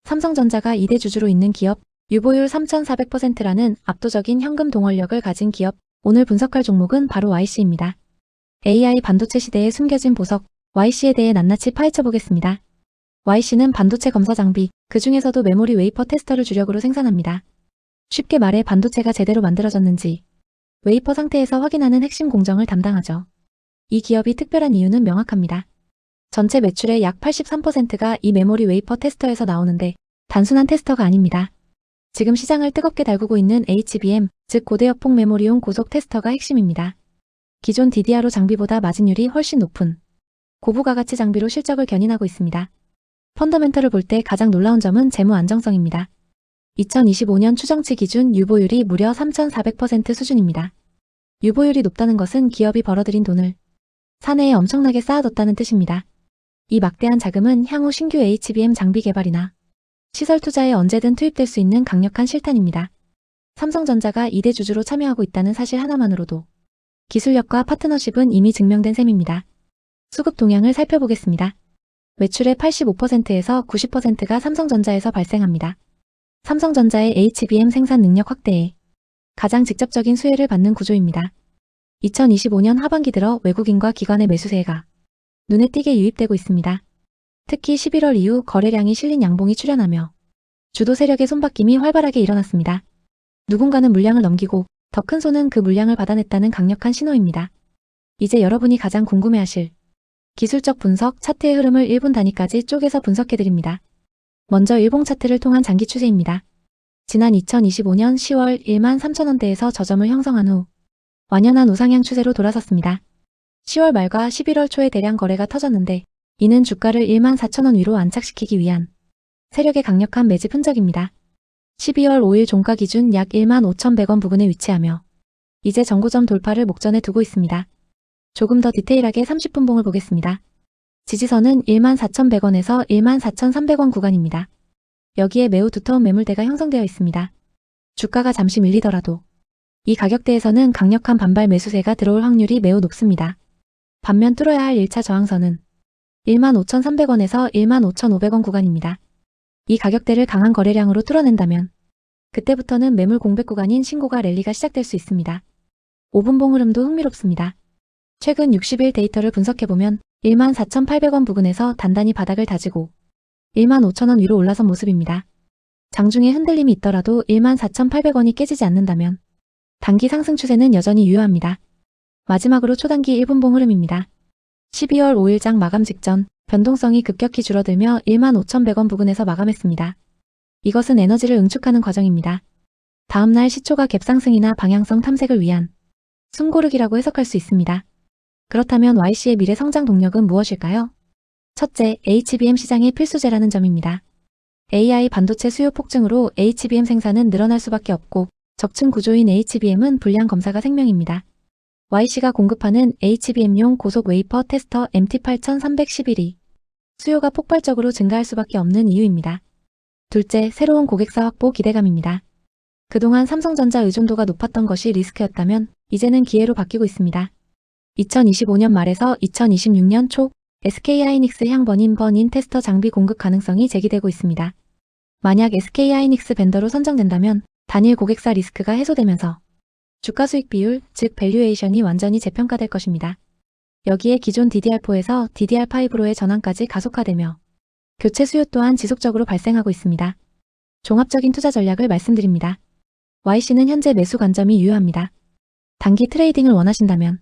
삼성전자가 2대 주주로 있는 기업, 유보율 3,400%라는 압도적인 현금 동원력을 가진 기업, 오늘 분석할 종목은 바로 YC입니다. AI 반도체 시대에 숨겨진 보석, YC에 대해 낱낱이 파헤쳐 보겠습니다. YC는 반도체 검사 장비, 그 중에서도 메모리 웨이퍼 테스터를 주력으로 생산합니다. 쉽게 말해 반도체가 제대로 만들어졌는지, 웨이퍼 상태에서 확인하는 핵심 공정을 담당하죠. 이 기업이 특별한 이유는 명확합니다. 전체 매출의 약 83%가 이 메모리 웨이퍼 테스터에서 나오는데 단순한 테스터가 아닙니다. 지금 시장을 뜨겁게 달구고 있는 HBM, 즉 고대역폭 메모리용 고속 테스터가 핵심입니다. 기존 DDR5 장비보다 마진율이 훨씬 높은 고부가가치 장비로 실적을 견인하고 있습니다. 펀더멘털을 볼 때 가장 놀라운 점은 재무 안정성입니다. 2025년 추정치 기준 유보율이 무려 3,400% 수준입니다. 유보율이 높다는 것은 기업이 벌어들인 돈을 사내에 엄청나게 쌓아뒀다는 뜻입니다. 이 막대한 자금은 향후 신규 HBM 장비 개발이나 시설 투자에 언제든 투입될 수 있는 강력한 실탄입니다. 삼성전자가 2대 주주로 참여하고 있다는 사실 하나만으로도 기술력과 파트너십은 이미 증명된 셈입니다. 수급 동향을 살펴보겠습니다. 매출의 85%에서 90%가 삼성전자에서 발생합니다. 삼성전자의 HBM 생산 능력 확대에 가장 직접적인 수혜를 받는 구조입니다. 2025년 하반기 들어 외국인과 기관의 매수세가 눈에 띄게 유입되고 있습니다. 특히 11월 이후 거래량이 실린 양봉이 출현하며 주도 세력의 손바뀜이 활발하게 일어났습니다. 누군가는 물량을 넘기고 더 큰 손은 그 물량을 받아냈다는 강력한 신호입니다. 이제 여러분이 가장 궁금해하실 기술적 분석, 차트의 흐름을 1분 단위까지 쪼개서 분석해드립니다. 먼저 일봉 차트를 통한 장기 추세입니다. 지난 2025년 10월 13,000원대에서 저점을 형성한 후 완연한 우상향 추세로 돌아섰습니다. 10월 말과 11월 초에 대량 거래가 터졌는데 이는 주가를 14,000원 위로 안착시키기 위한 세력의 강력한 매집 흔적입니다. 12월 5일 종가 기준 약 15,100원 부근에 위치하며 이제 정고점 돌파를 목전에 두고 있습니다. 조금 더 디테일하게 30분봉을 보겠습니다. 지지선은 14,100원에서 14,300원 구간입니다. 여기에 매우 두터운 매물대가 형성되어 있습니다. 주가가 잠시 밀리더라도 이 가격대에서는 강력한 반발 매수세가 들어올 확률이 매우 높습니다. 반면 뚫어야 할 1차 저항선은 15,300원에서 15,500원 구간입니다. 이 가격대를 강한 거래량으로 뚫어낸다면 그때부터는 매물 공백 구간인 신고가 랠리가 시작될 수 있습니다. 5분봉 흐름도 흥미롭습니다. 최근 60일 데이터를 분석해보면 14,800원 부근에서 단단히 바닥을 다지고 15,000원 위로 올라선 모습입니다. 장중에 흔들림이 있더라도 14,800원이 깨지지 않는다면 단기 상승 추세는 여전히 유효합니다. 마지막으로 초단기 1분봉 흐름입니다. 12월 5일장 마감 직전 변동성이 급격히 줄어들며 15,100원 부근에서 마감했습니다. 이것은 에너지를 응축하는 과정입니다. 다음날 시초가 갭상승이나 방향성 탐색을 위한 숨고르기라고 해석할 수 있습니다. 그렇다면 YC의 미래 성장 동력은 무엇일까요? 첫째, HBM 시장의 필수제라는 점입니다. AI 반도체 수요 폭증으로 HBM 생산은 늘어날 수밖에 없고 적층 구조인 HBM은 불량 검사가 생명입니다. YC가 공급하는 HBM용 고속 웨이퍼 테스터 MT8311이 수요가 폭발적으로 증가할 수밖에 없는 이유입니다. 둘째, 새로운 고객사 확보 기대감입니다. 그동안 삼성전자 의존도가 높았던 것이 리스크였다면 이제는 기회로 바뀌고 있습니다. 2025년 말에서 2026년 초 SK하이닉스 향 버닌 테스터 장비 공급 가능성이 제기되고 있습니다. 만약 SK하이닉스 벤더로 선정된다면 단일 고객사 리스크가 해소되면서 주가 수익 비율, 즉 밸류에이션이 완전히 재평가될 것입니다. 여기에 기존 DDR4에서 DDR5로의 전환까지 가속화되며 교체 수요 또한 지속적으로 발생하고 있습니다. 종합적인 투자 전략을 말씀드립니다. YC는 현재 매수 관점이 유효합니다. 단기 트레이딩을 원하신다면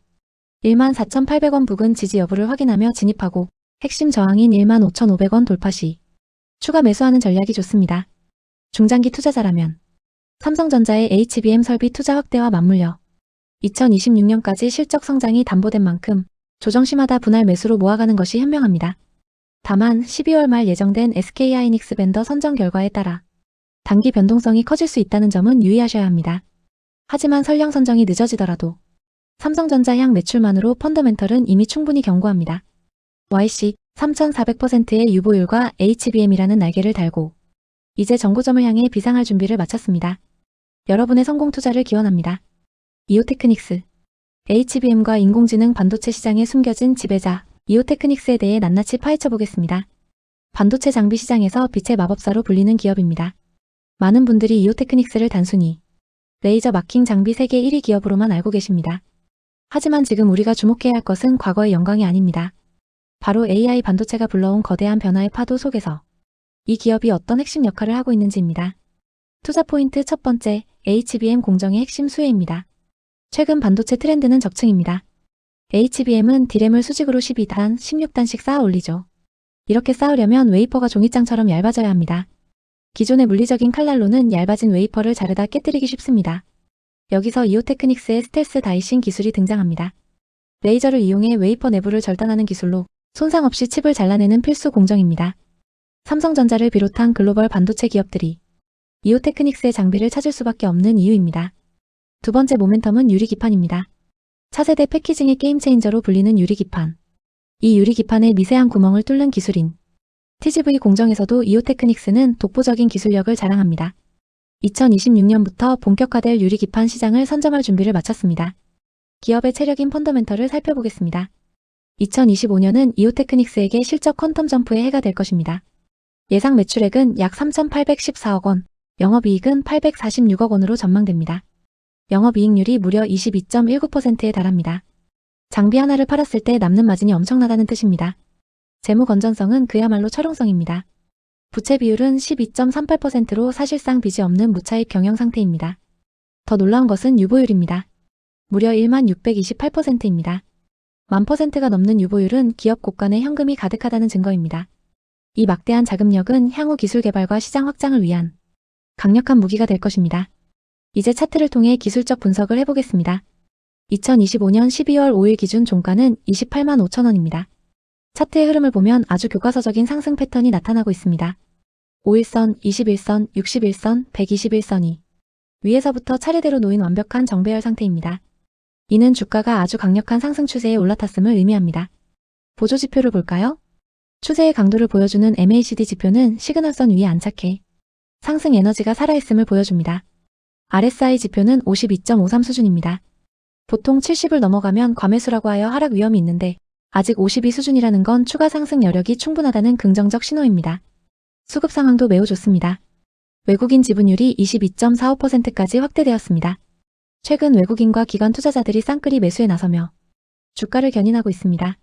14,800원 부근 지지 여부를 확인하며 진입하고 핵심 저항인 15,500원 돌파 시 추가 매수하는 전략이 좋습니다. 중장기 투자자라면 삼성전자의 HBM 설비 투자 확대와 맞물려 2026년까지 실적 성장이 담보된 만큼 조정 시마다 분할 매수로 모아가는 것이 현명합니다. 다만 12월 말 예정된 SK하이닉스 벤더 선정 결과에 따라 단기 변동성이 커질 수 있다는 점은 유의하셔야 합니다. 하지만 설령 선정이 늦어지더라도 삼성전자 향 매출만으로 펀더멘털은 이미 충분히 견고합니다. YC 3,400%의 유보율과 HBM이라는 날개를 달고 이제 정고점을 향해 비상할 준비를 마쳤습니다. 여러분의 성공 투자를 기원합니다. 이오테크닉스 HBM과 인공지능 반도체 시장에 숨겨진 지배자 이오테크닉스에 대해 낱낱이 파헤쳐 보겠습니다. 반도체 장비 시장에서 빛의 마법사로 불리는 기업입니다. 많은 분들이 이오테크닉스를 단순히 레이저 마킹 장비 세계 1위 기업으로만 알고 계십니다. 하지만 지금 우리가 주목해야 할 것은 과거의 영광이 아닙니다. 바로 AI 반도체가 불러온 거대한 변화의 파도 속에서 이 기업이 어떤 핵심 역할을 하고 있는지입니다. 투자 포인트 첫 번째, HBM 공정의 핵심 수혜입니다. 최근 반도체 트렌드는 적층입니다. HBM은 디램을 수직으로 12단, 16단씩 쌓아 올리죠. 이렇게 쌓으려면 웨이퍼가 종이장처럼 얇아져야 합니다. 기존의 물리적인 칼날로는 얇아진 웨이퍼를 자르다 깨뜨리기 쉽습니다. 여기서 이오테크닉스의 스텔스 다이싱 기술이 등장합니다. 레이저를 이용해 웨이퍼 내부를 절단하는 기술로 손상 없이 칩을 잘라내는 필수 공정입니다. 삼성전자를 비롯한 글로벌 반도체 기업들이 이오테크닉스의 장비를 찾을 수밖에 없는 이유입니다. 두 번째 모멘텀은 유리기판입니다. 차세대 패키징의 게임체인저로 불리는 유리기판. 이 유리기판의 미세한 구멍을 뚫는 기술인 TGV 공정에서도 이오테크닉스는 독보적인 기술력을 자랑합니다. 2026년부터 본격화될 유리기판 시장을 선점할 준비를 마쳤습니다. 기업의 체력인 펀더멘털을 살펴보겠습니다. 2025년은 이오테크닉스에게 실적 퀀텀 점프의 해가 될 것입니다. 예상 매출액은 약 3,814억 원, 영업이익은 846억 원으로 전망됩니다. 영업이익률이 무려 22.19%에 달합니다. 장비 하나를 팔았을 때 남는 마진이 엄청나다는 뜻입니다. 재무 건전성은 그야말로 철옹성입니다. 부채 비율은 12.38%로 사실상 빚이 없는 무차입 경영 상태입니다. 더 놀라운 것은 유보율입니다. 무려 1628%입니다. 1000%가 넘는 유보율은 기업 곳간에 현금이 가득하다는 증거입니다. 이 막대한 자금력은 향후 기술 개발과 시장 확장을 위한 강력한 무기가 될 것입니다. 이제 차트를 통해 기술적 분석을 해보겠습니다. 2025년 12월 5일 기준 종가는 28만 5천 원입니다. 차트의 흐름을 보면 아주 교과서적인 상승 패턴이 나타나고 있습니다. 5일선, 21선, 61선, 121선이 위에서부터 차례대로 놓인 완벽한 정배열 상태입니다. 이는 주가가 아주 강력한 상승 추세에 올라탔음을 의미합니다. 보조지표를 볼까요? 추세의 강도를 보여주는 MACD 지표는 시그널선 위에 안착해 상승 에너지가 살아있음을 보여줍니다. RSI 지표는 52.53 수준입니다. 보통 70을 넘어가면 과매수라고 하여 하락 위험이 있는데 아직 52 수준이라는 건 추가 상승 여력이 충분하다는 긍정적 신호입니다. 수급 상황도 매우 좋습니다. 외국인 지분율이 22.45%까지 확대되었습니다. 최근 외국인과 기관 투자자들이 쌍끌이 매수에 나서며 주가를 견인하고 있습니다.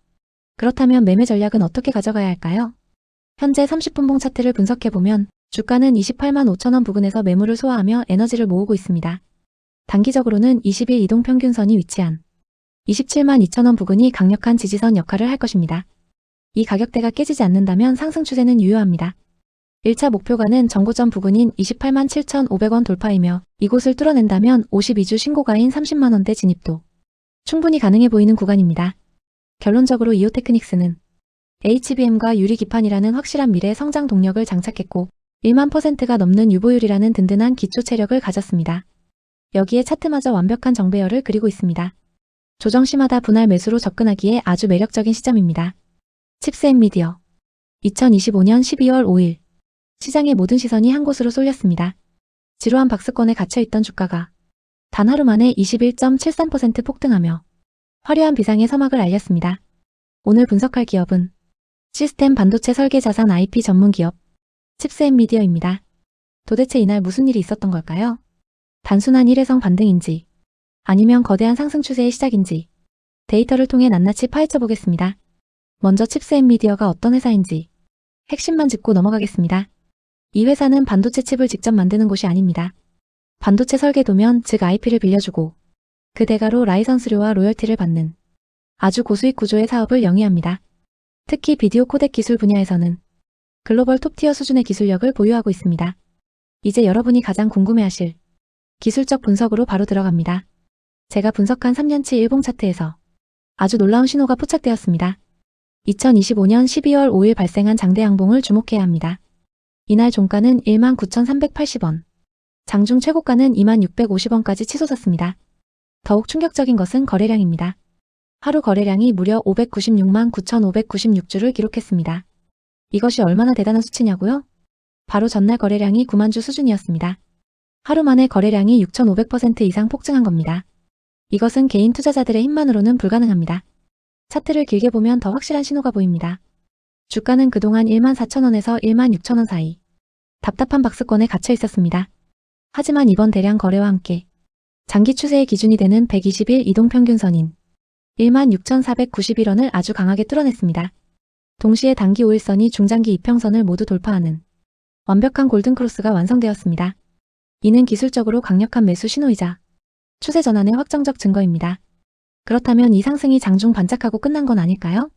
그렇다면 매매 전략은 어떻게 가져가야 할까요? 현재 30분봉 차트를 분석해보면 주가는 28만 5천 원 부근에서 매물을 소화하며 에너지를 모으고 있습니다. 단기적으로는 20일 이동평균선이 위치한 27만 2천 원 부근이 강력한 지지선 역할을 할 것입니다. 이 가격대가 깨지지 않는다면 상승 추세는 유효합니다. 1차 목표가는 전고점 부근인 28만 7,500원 돌파이며 이곳을 뚫어낸다면 52주 신고가인 30만 원대 진입도 충분히 가능해 보이는 구간입니다. 결론적으로 이오테크닉스는 HBM과 유리기판이라는 확실한 미래 성장 동력을 장착했고 1만 %가 넘는 유보율이라는 든든한 기초 체력을 가졌습니다. 여기에 차트마저 완벽한 정배열을 그리고 있습니다. 조정 시마다 분할 매수로 접근하기에 아주 매력적인 시점입니다. 칩스앤미디어 2025년 12월 5일 시장의 모든 시선이 한 곳으로 쏠렸습니다. 지루한 박스권에 갇혀있던 주가가 단 하루 만에 21.73% 폭등하며 화려한 비상의 서막을 알렸습니다. 오늘 분석할 기업은 시스템 반도체 설계 자산 IP 전문 기업 칩스앤미디어입니다. 도대체 이날 무슨 일이 있었던 걸까요? 단순한 일회성 반등인지 아니면 거대한 상승 추세의 시작인지 데이터를 통해 낱낱이 파헤쳐 보겠습니다. 먼저 칩스앤미디어가 어떤 회사인지 핵심만 짚고 넘어가겠습니다. 이 회사는 반도체 칩을 직접 만드는 곳이 아닙니다. 반도체 설계도면 즉 IP를 빌려주고 그 대가로 라이선스료와 로열티를 받는 아주 고수익 구조의 사업을 영위합니다. 특히 비디오 코덱 기술 분야에서는 글로벌 톱티어 수준의 기술력을 보유하고 있습니다. 이제 여러분이 가장 궁금해하실 기술적 분석으로 바로 들어갑니다. 제가 분석한 3년치 일봉 차트에서 아주 놀라운 신호가 포착되었습니다. 2025년 12월 5일 발생한 장대 양봉을 주목해야 합니다. 이날 종가는 19,380원, 장중 최고가는 2650원까지 치솟았습니다. 더욱 충격적인 것은 거래량입니다. 하루 거래량이 무려 596만 9,596주를 기록했습니다. 이것이 얼마나 대단한 수치냐고요? 바로 전날 거래량이 9만 주 수준이었습니다. 하루 만에 거래량이 6,500% 이상 폭증한 겁니다. 이것은 개인 투자자들의 힘만으로는 불가능합니다. 차트를 길게 보면 더 확실한 신호가 보입니다. 주가는 그동안 14,000원에서 16,000원 사이 답답한 박스권에 갇혀 있었습니다. 하지만 이번 대량 거래와 함께 장기 추세의 기준이 되는 120일 이동평균선인 16,491원을 아주 강하게 뚫어냈습니다. 동시에 단기 5일선이 중장기 이평선을 모두 돌파하는 완벽한 골든크로스가 완성되었습니다. 이는 기술적으로 강력한 매수 신호이자 추세 전환의 확정적 증거입니다. 그렇다면 이 상승이 장중 반짝하고 끝난 건 아닐까요?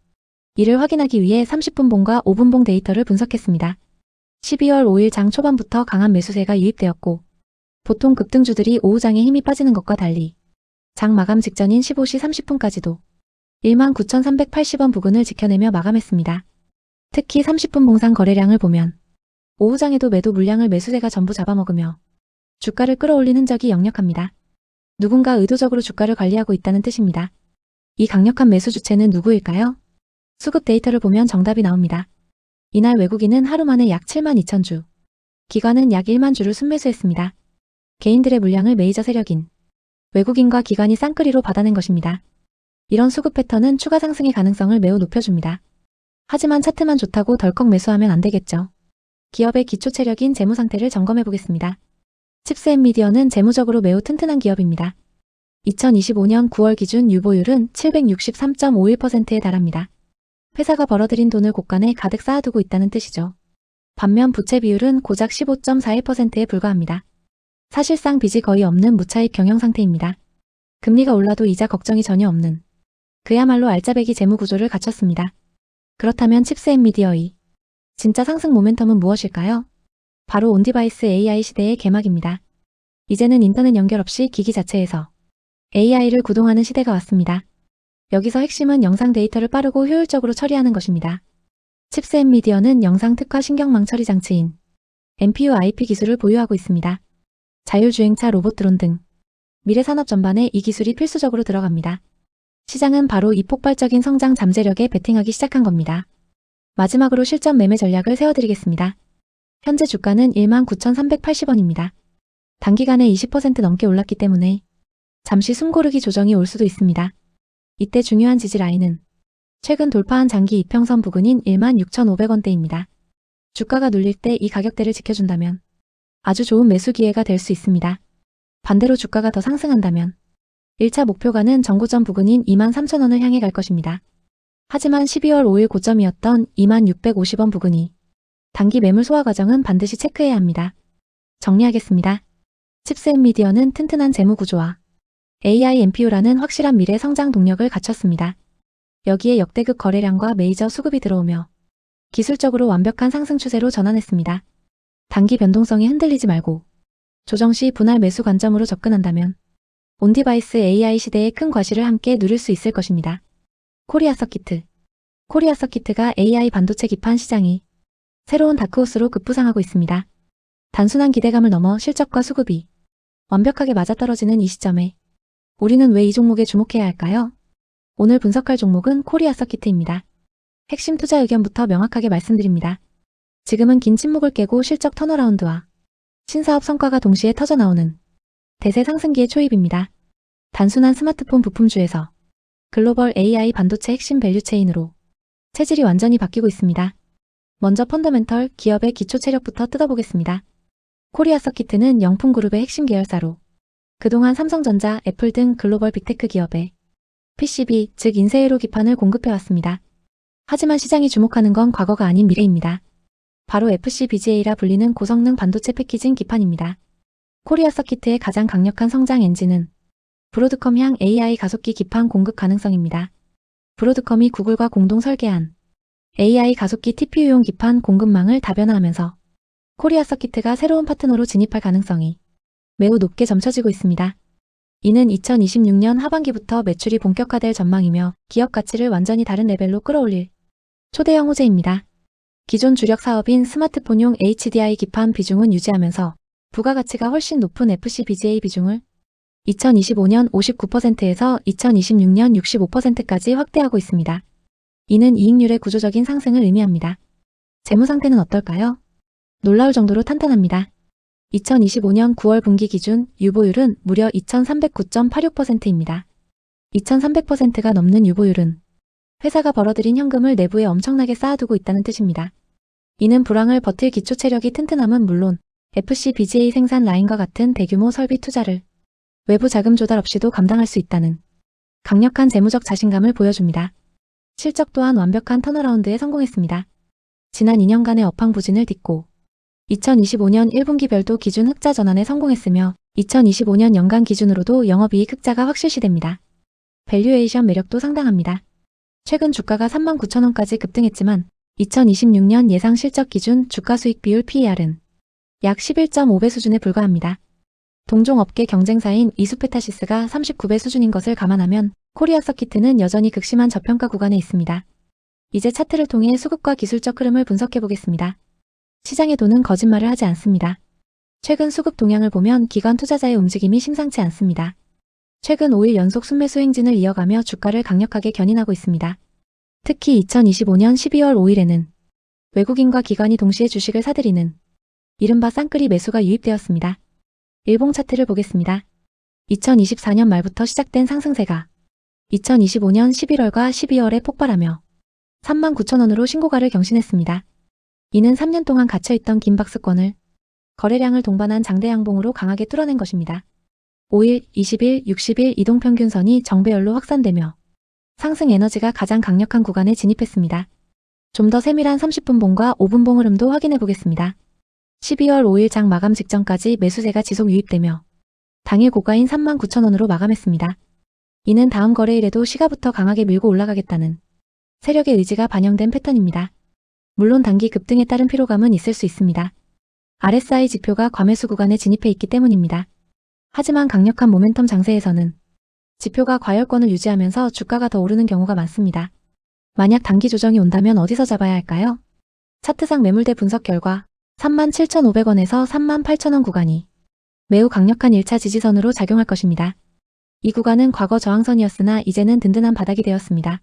이를 확인하기 위해 30분봉과 5분봉 데이터를 분석했습니다. 12월 5일 장 초반부터 강한 매수세가 유입되었고 보통 급등주들이 오후장에 힘이 빠지는 것과 달리 장 마감 직전인 15시 30분까지도 19,380원 부근을 지켜내며 마감했습니다. 특히 30분 봉상 거래량을 보면 오후장에도 매도 물량을 매수세가 전부 잡아먹으며 주가를 끌어올린 흔적이 역력합니다. 누군가 의도적으로 주가를 관리하고 있다는 뜻입니다. 이 강력한 매수 주체는 누구일까요? 수급 데이터를 보면 정답이 나옵니다. 이날 외국인은 하루 만에 약 72,000주, 기관은 약 1만 주를 순매수했습니다. 개인들의 물량을 메이저 세력인 외국인과 기관이 쌍끌이로 받아낸 것입니다. 이런 수급 패턴은 추가 상승의 가능성을 매우 높여줍니다. 하지만 차트만 좋다고 덜컥 매수하면 안 되겠죠. 기업의 기초 체력인 재무 상태를 점검해 보겠습니다. 칩스앤미디어는 재무적으로 매우 튼튼한 기업입니다. 2025년 9월 기준 유보율은 763.51%에 달합니다. 회사가 벌어들인 돈을 곳간에 가득 쌓아두고 있다는 뜻이죠. 반면 부채 비율은 고작 15.41%에 불과합니다. 사실상 빚이 거의 없는 무차익 경영 상태입니다. 금리가 올라도 이자 걱정이 전혀 없는 그야말로 알짜배기 재무 구조를 갖췄습니다. 그렇다면 칩스앤미디어의 진짜 상승 모멘텀은 무엇일까요? 바로 온디바이스 AI 시대의 개막입니다. 이제는 인터넷 연결 없이 기기 자체에서 AI를 구동하는 시대가 왔습니다. 여기서 핵심은 영상 데이터를 빠르고 효율적으로 처리하는 것입니다. 칩스앤미디어는 영상 특화 신경망 처리 장치인 NPU IP 기술을 보유하고 있습니다. 자율주행차 로봇 드론 등 미래 산업 전반에 이 기술이 필수적으로 들어갑니다. 시장은 바로 이 폭발적인 성장 잠재력에 베팅하기 시작한 겁니다. 마지막으로 실전 매매 전략을 세워드리겠습니다. 현재 주가는 19,380원입니다. 단기간에 20% 넘게 올랐기 때문에 잠시 숨고르기 조정이 올 수도 있습니다. 이때 중요한 지지 라인은 최근 돌파한 장기 이평선 부근인 16,500원대입니다. 주가가 눌릴 때 이 가격대를 지켜준다면 아주 좋은 매수 기회가 될 수 있습니다. 반대로 주가가 더 상승한다면 1차 목표가는 전고점 부근인 23,000원을 향해 갈 것입니다. 하지만 12월 5일 고점이었던 2650원 부근이 단기 매물 소화 과정은 반드시 체크해야 합니다. 정리하겠습니다. 칩스앤미디어는 튼튼한 재무 구조와 AI NPU라는 확실한 미래 성장 동력을 갖췄습니다. 여기에 역대급 거래량과 메이저 수급이 들어오며 기술적으로 완벽한 상승 추세로 전환했습니다. 단기 변동성에 흔들리지 말고 조정 시 분할 매수 관점으로 접근한다면 온디바이스 AI 시대의 큰 과실을 함께 누릴 수 있을 것입니다. 코리아 서키트. 코리아 서키트가 AI 반도체 기판 시장이 새로운 다크호스로 급부상하고 있습니다. 단순한 기대감을 넘어 실적과 수급이 완벽하게 맞아떨어지는 이 시점에 우리는 왜 이 종목에 주목해야 할까요? 오늘 분석할 종목은 코리아 서키트입니다. 핵심 투자 의견부터 명확하게 말씀드립니다. 지금은 긴 침묵을 깨고 실적 턴어라운드와 신사업 성과가 동시에 터져나오는 대세 상승기의 초입입니다. 단순한 스마트폰 부품주에서 글로벌 AI 반도체 핵심 밸류체인으로 체질이 완전히 바뀌고 있습니다. 먼저 펀더멘털 기업의 기초 체력부터 뜯어보겠습니다. 코리아 서키트는 영풍그룹의 핵심 계열사로 그동안 삼성전자, 애플 등 글로벌 빅테크 기업에 PCB, 즉 인쇄회로 기판을 공급해왔습니다. 하지만 시장이 주목하는 건 과거가 아닌 미래입니다. 바로 FCBGA라 불리는 고성능 반도체 패키징 기판입니다. 코리아 서키트의 가장 강력한 성장 엔진은 브로드컴향 AI 가속기 기판 공급 가능성입니다. 브로드컴이 구글과 공동 설계한 AI 가속기 TPU용 기판 공급망을 다변화하면서 코리아 서키트가 새로운 파트너로 진입할 가능성이 매우 높게 점쳐지고 있습니다. 이는 2026년 하반기부터 매출이 본격화될 전망이며 기업 가치를 완전히 다른 레벨로 끌어올릴 초대형 호재입니다. 기존 주력 사업인 스마트폰용 HDI 기판 비중은 유지하면서 부가가치가 훨씬 높은 FCBGA 비중을 2025년 59%에서 2026년 65%까지 확대하고 있습니다. 이는 이익률의 구조적인 상승을 의미합니다. 재무 상태는 어떨까요? 놀라울 정도로 탄탄합니다. 2025년 9월 분기 기준 유보율은 무려 2309.86%입니다. 2300%가 넘는 유보율은 회사가 벌어들인 현금을 내부에 엄청나게 쌓아두고 있다는 뜻입니다. 이는 불황을 버틸 기초 체력이 튼튼함은 물론 FCBGA 생산 라인과 같은 대규모 설비 투자를 외부 자금 조달 없이도 감당할 수 있다는 강력한 재무적 자신감을 보여줍니다. 실적 또한 완벽한 턴어라운드에 성공했습니다. 지난 2년간의 업황 부진을 딛고 2025년 1분기별도 기준 흑자 전환에 성공했으며 2025년 연간 기준으로도 영업이익 흑자가 확실시됩니다. 밸류에이션 매력도 상당합니다. 최근 주가가 39,000원까지 급등했지만 2026년 예상 실적 기준 주가 수익 비율 PER은 약 11.5배 수준에 불과합니다. 동종 업계 경쟁사인 이수페타시스가 39배 수준인 것을 감안하면 코리아 서키트는 여전히 극심한 저평가 구간에 있습니다. 이제 차트를 통해 수급과 기술적 흐름을 분석해 보겠습니다. 시장의 돈은 거짓말을 하지 않습니다. 최근 수급 동향을 보면 기관 투자자의 움직임이 심상치 않습니다. 최근 5일 연속 순매수 행진을 이어가며 주가를 강력하게 견인하고 있습니다. 특히 2025년 12월 5일에는 외국인과 기관이 동시에 주식을 사들이는 이른바 쌍끌이 매수가 유입되었습니다. 일봉 차트를 보겠습니다. 2024년 말부터 시작된 상승세가 2025년 11월과 12월에 폭발하며 39,000원으로 신고가를 경신했습니다. 이는 3년 동안 갇혀있던 긴 박스권을 거래량을 동반한 장대 양봉으로 강하게 뚫어낸 것입니다. 5일, 20일, 60일 이동평균선이 정배열로 확산되며 상승 에너지가 가장 강력한 구간에 진입했습니다. 좀 더 세밀한 30분봉과 5분봉 흐름도 확인해 보겠습니다. 12월 5일 장 마감 직전까지 매수세가 지속 유입되며 당일 고가인 39,000원으로 마감했습니다. 이는 다음 거래일에도 시가부터 강하게 밀고 올라가겠다는 세력의 의지가 반영된 패턴입니다. 물론 단기 급등에 따른 피로감은 있을 수 있습니다. RSI 지표가 과매수 구간에 진입해 있기 때문입니다. 하지만 강력한 모멘텀 장세에서는 지표가 과열권을 유지하면서 주가가 더 오르는 경우가 많습니다. 만약 단기 조정이 온다면 어디서 잡아야 할까요? 차트상 매물대 분석 결과 37,500원에서 38,000원 구간이 매우 강력한 1차 지지선으로 작용할 것입니다. 이 구간은 과거 저항선이었으나 이제는 든든한 바닥이 되었습니다.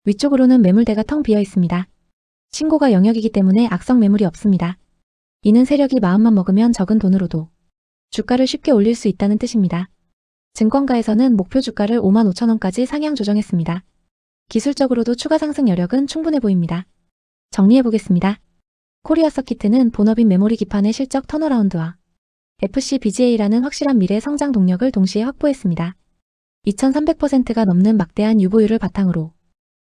위쪽으로는 매물대가 텅 비어 있습니다. 신고가 영역이기 때문에 악성 매물이 없습니다. 이는 세력이 마음만 먹으면 적은 돈으로도 주가를 쉽게 올릴 수 있다는 뜻입니다. 증권가에서는 목표 주가를 55,000원까지 상향 조정했습니다. 기술적으로도 추가 상승 여력은 충분해 보입니다. 정리해보겠습니다. 코리아 서키트는 본업인 메모리 기판의 실적 턴어라운드와 FCBGA라는 확실한 미래 성장 동력을 동시에 확보했습니다. 2300%가 넘는 막대한 유보율을 바탕으로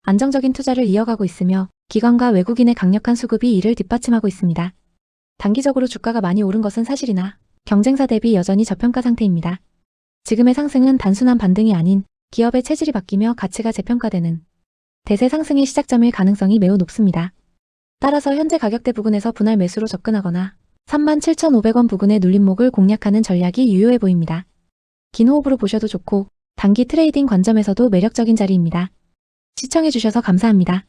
안정적인 투자를 이어가고 있으며 기관과 외국인의 강력한 수급이 이를 뒷받침하고 있습니다. 단기적으로 주가가 많이 오른 것은 사실이나 경쟁사 대비 여전히 저평가 상태입니다. 지금의 상승은 단순한 반등이 아닌 기업의 체질이 바뀌며 가치가 재평가되는 대세 상승의 시작점일 가능성이 매우 높습니다. 따라서 현재 가격대 부근에서 분할 매수로 접근하거나 37,500원 부근의 눌림목을 공략하는 전략이 유효해 보입니다. 긴 호흡으로 보셔도 좋고 단기 트레이딩 관점에서도 매력적인 자리입니다. 시청해주셔서 감사합니다.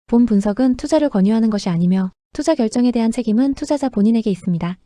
본 분석은 투자를 권유하는 것이 아니며 투자 결정에 대한 책임은 투자자 본인에게 있습니다.